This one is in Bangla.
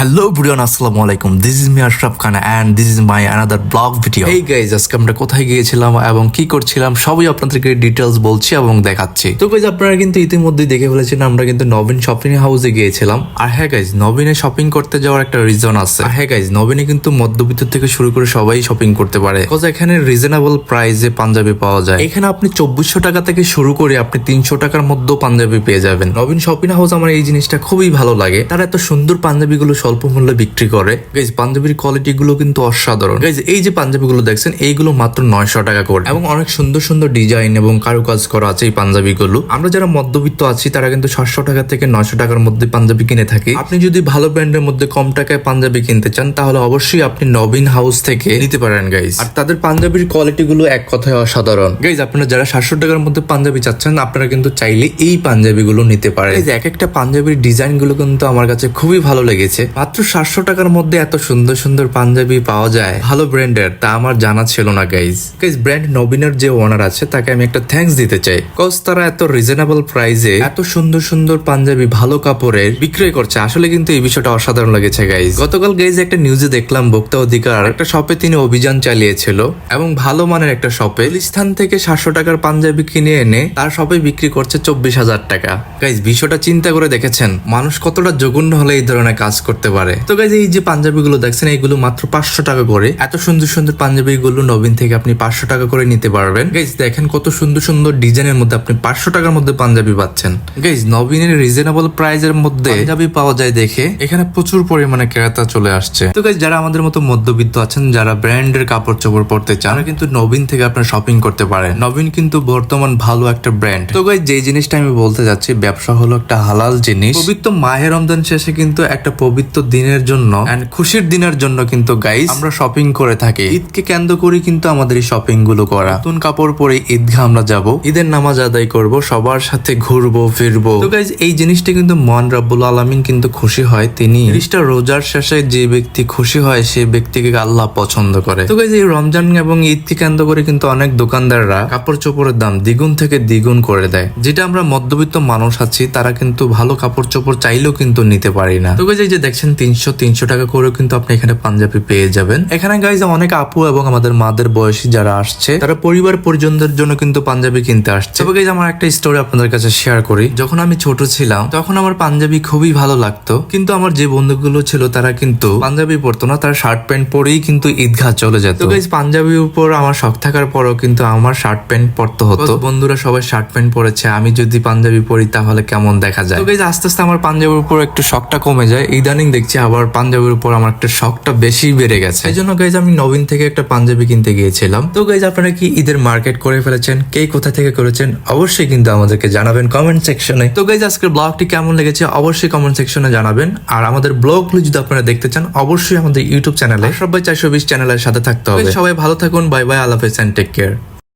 হ্যালো ব্রিয়ান, আসসালামু আলাইকুম। This is me Ashraf Khan and this is my another blog video. এই গাইজ, আজকে আমরা কোথায় গিয়েছিলাম এবং কি করছিলাম সবই আপনাদেরকে ডিটেলস বলছি এবং দেখাচ্ছি। তো গাইজ, আপনারা কিন্তু ইতিমধ্যেই দেখে ফেলেছেন আমরা কিন্তু নবীন শপিং হাউসে গিয়েছিলাম। আর হ্যাঁ গাইজ, নবীনে শপিং করতে যাওয়ার একটা রিজন আছে। আর হ্যাঁ গাইজ, নবীনে কিন্তু মধ্যবিত্ত থেকে শুরু করে সবাই শপিং করতে পারে, বিকজ এখানে রিজনেবল প্রাইসে পাঞ্জাবি পাওয়া যায়। এখানে আপনি 2400 টাকা থেকে শুরু করে আপনি 300 টাকার মধ্যেও পাঞ্জাবি পেয়ে যাবেন। নবীন শপিং হাউস আমার এই জিনিসটা খুবই ভালো লাগে, তারা এত সুন্দর পাঞ্জাবিগুলো স্বল্প মূল্যে বিক্রি করে। গাইজ, পাঞ্জাবির কোয়ালিটি গুলো কিন্তু অসাধারণ। গাইজ, এই যে পাঞ্জাবিগুলো দেখছেন এইগুলো মাত্র 900 টাকা করে এবং অনেক সুন্দর সুন্দর ডিজাইন এবং কারুকাজ করা আছে এই পাঞ্জাবিগুলো। আমরা যারা মধ্যবিত্ত আছি তারা কিন্তু 700 টাকা থেকে 900 টাকার মধ্যে পাঞ্জাবি কিনে থাকি। আপনি যদি ভালো ব্র্যান্ডের মধ্যে কম টাকায় পাঞ্জাবি কিনতে চান তাহলে অবশ্যই আপনি নবীন হাউস থেকে নিতে পারেন গাইজ। আর তাদের পাঞ্জাবির কোয়ালিটি গুলো এক কথায় অসাধারণ। গাইজ, আপনারা যারা 700 টাকার মধ্যে পাঞ্জাবি চাচ্ছেন আপনারা কিন্তু চাইলে এই পাঞ্জাবি গুলো নিতে পারেন। এক একটা পাঞ্জাবির ডিজাইন গুলো কিন্তু আমার কাছে খুবই ভালো লেগেছে। মাত্র 700 টাকার মধ্যে এত সুন্দর সুন্দর পাঞ্জাবি পাওয়া যায় ভালো ব্র্যান্ডের, তা আমার জানা ছিল না গাইজ। ব্র্যান্ড নবীনের যে ওনার আছে তাকে আমি একটা থ্যাঙ্কস দিতে চাই, কজ তারা এত রিজনেবল প্রাইসে এত সুন্দর সুন্দর পাঞ্জাবি ভালো কাপড়ের বিক্রয় করছে। আসলে কিন্তু এই বিষয়টা অসাধারণ লেগেছে গাইজ। গতকাল গাইজ একটা নিউজে দেখলাম ভোক্তা অধিকার একটা শপে তিনি অভিযান চালিয়েছিল এবং ভালো মানের একটা শপে স্থান থেকে 700 টাকার পাঞ্জাবি কিনে এনে তার শপে বিক্রি করছে 24,000 টাকা। গাইজ, বিষয়টা চিন্তা করে দেখেছেন মানুষ কতটা জঘন্য হলে এই ধরনের কাজ করতে পারে। তো গাইজ, এই যে পাঞ্জাবি গুলো দেখছেন এইগুলো মাত্র 500 টাকা করে। এত সুন্দর সুন্দর পাঞ্জাবি গুলো নবীন থেকে আপনি 500 টাকা করে নিতে পারবেন। গাইজ, দেখেন কত সুন্দর সুন্দর ডিজাইনের মধ্যে আপনি 500 টাকার মধ্যে পাঞ্জাবি পাচ্ছেন। গাইজ, নবীনের রিজনেবল প্রাইসের মধ্যে পাঞ্জাবি পাওয়া যায় দেখে এখানে প্রচুর পরিমাণে ক্রেতা চলে আসছে। তো গাইজ, যারা আমাদের মতো মধ্যবিত্ত আছেন, যারা ব্র্যান্ডের কাপড় চোপড় পরতে চান, তারা কিন্তু নবীন থেকে আপনার শপিং করতে পারেন। নবীন কিন্তু বর্তমান ভালো একটা ব্র্যান্ড। তো গাইজ, যে জিনিসটা আমি বলতে যাচ্ছি, ব্যবসা হলো একটা হালাল জিনিস। পবিত্র মাহে রমজান শেষে কিন্তু একটা পবিত্র দিনের জন্য এন্ড খুশির দিনের জন্য কিন্তু গাইজ আমরা শপিং করে থাকি। ঈদকে কেন্দ্র করে কিন্তু আমাদের এই শপিং গুলো করা। নতুন কাপড় পরে ঈদগাহ আমরা যাব, ঈদের নামাজ আদায় করব, সবার সাথে ঘুরবো ফিরবো। তো গাইজ, এই জিনিসটা কিন্তু মহান রব্বুল আলামিন কিন্তু খুশি হয়। তিনি 30টা রোজার শেষে যে ব্যক্তি খুশি হয় সেই ব্যক্তিকে আল্লাহ পছন্দ করে। তো গাইজ, এই রমজান এবং ঈদকে কেন্দ্র করে কিন্তু অনেক দোকানদাররা কাপড় চোপড়ের দাম দ্বিগুণ থেকে দ্বিগুণ করে দেয়। যেটা আমরা মধ্যবিত্ত মানুষ আছি তারা কিন্তু ভালো কাপড় চোপড় চাইলেও কিন্তু নিতে পারি না। তো গাইজ, এই যে দেখছেন 300 টাকা করেও কিন্তু আপনি এখানে পাঞ্জাবি পেয়ে যাবেন। এখানে গাইজ অনেক আপু এবং আমাদের মাদের বয়সী যারা আসছে তারা পরিবার পরিজনদের জন্য কিন্তু পাঞ্জাবি কিনতে আসছে। তবে গাইজ, আমার একটা স্টোরি আপনাদের কাছে শেয়ার করি। যখন আমি ছোট ছিলাম তখন আমার পাঞ্জাবি খুবই ভালো লাগতো, কিন্তু আমার যে বন্ধুগুলো ছিল তারা কিন্তু পাঞ্জাবি পরতো না, তারা শার্ট প্যান্ট পরেই কিন্তু ঈদগাহ চলে যেত। তো গাইজ, পাঞ্জাবির উপর আমার শখ থাকার পরও কিন্তু আমার শার্ট প্যান্ট পরতে হতো। বন্ধুরা সবাই শার্ট প্যান্ট পরেছে, আমি যদি পাঞ্জাবি পরি তাহলে কেমন দেখা যায়। তো গাইজ, আস্তে আস্তে আমার পাঞ্জাবির উপর একটু শখটা কমে যায়। ইদানিং দেখছি আবার পাঞ্জাবির উপর আমার একটা শখটা বেশি বেড়ে গেছে। এই জন্য গাইজ আমি নবীন থেকে একটা পাঞ্জাবি কিনতে গিয়েছিলাম। তো গাইজ, আপনারা কি ঈদের মার্কেট করে ফেলেছেন? কে কোথা থেকে করেছেন অবশ্যই কিন্তু আমাদেরকে জানাবেন কমেন্ট সেকশনে। তো গাইজ, আজকের ব্লগটি কেমন লেগেছে অবশ্যই কমেন্ট সেকশনে জানাবেন। আর আমাদের ব্লগগুলো যদি আপনারা দেখতে চান অবশ্যই আমাদের ইউটিউব চ্যানেলে সবাই 420 চ্যানেলের সাথে থাকতে হবে। সবাই ভালো থাকুন, বাই বাই, আল্লাহ হাফেজ এন্ড টেক কেয়ার।